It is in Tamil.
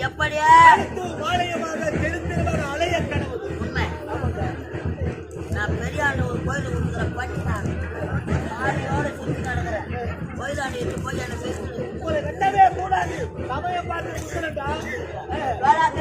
எப்படியா அலைய கனவு உண்மை. நான் பெரியாண்டு ஒரு கோயிலுக்கு கொடுக்குற பட்டினான் ஆடியோட சுற்றி நடக்கிறேன். கோயிலாண்டி போய் எனக்கு உங்களை வெட்டவே கூடாது. சமயம் பார்த்து வேளாண்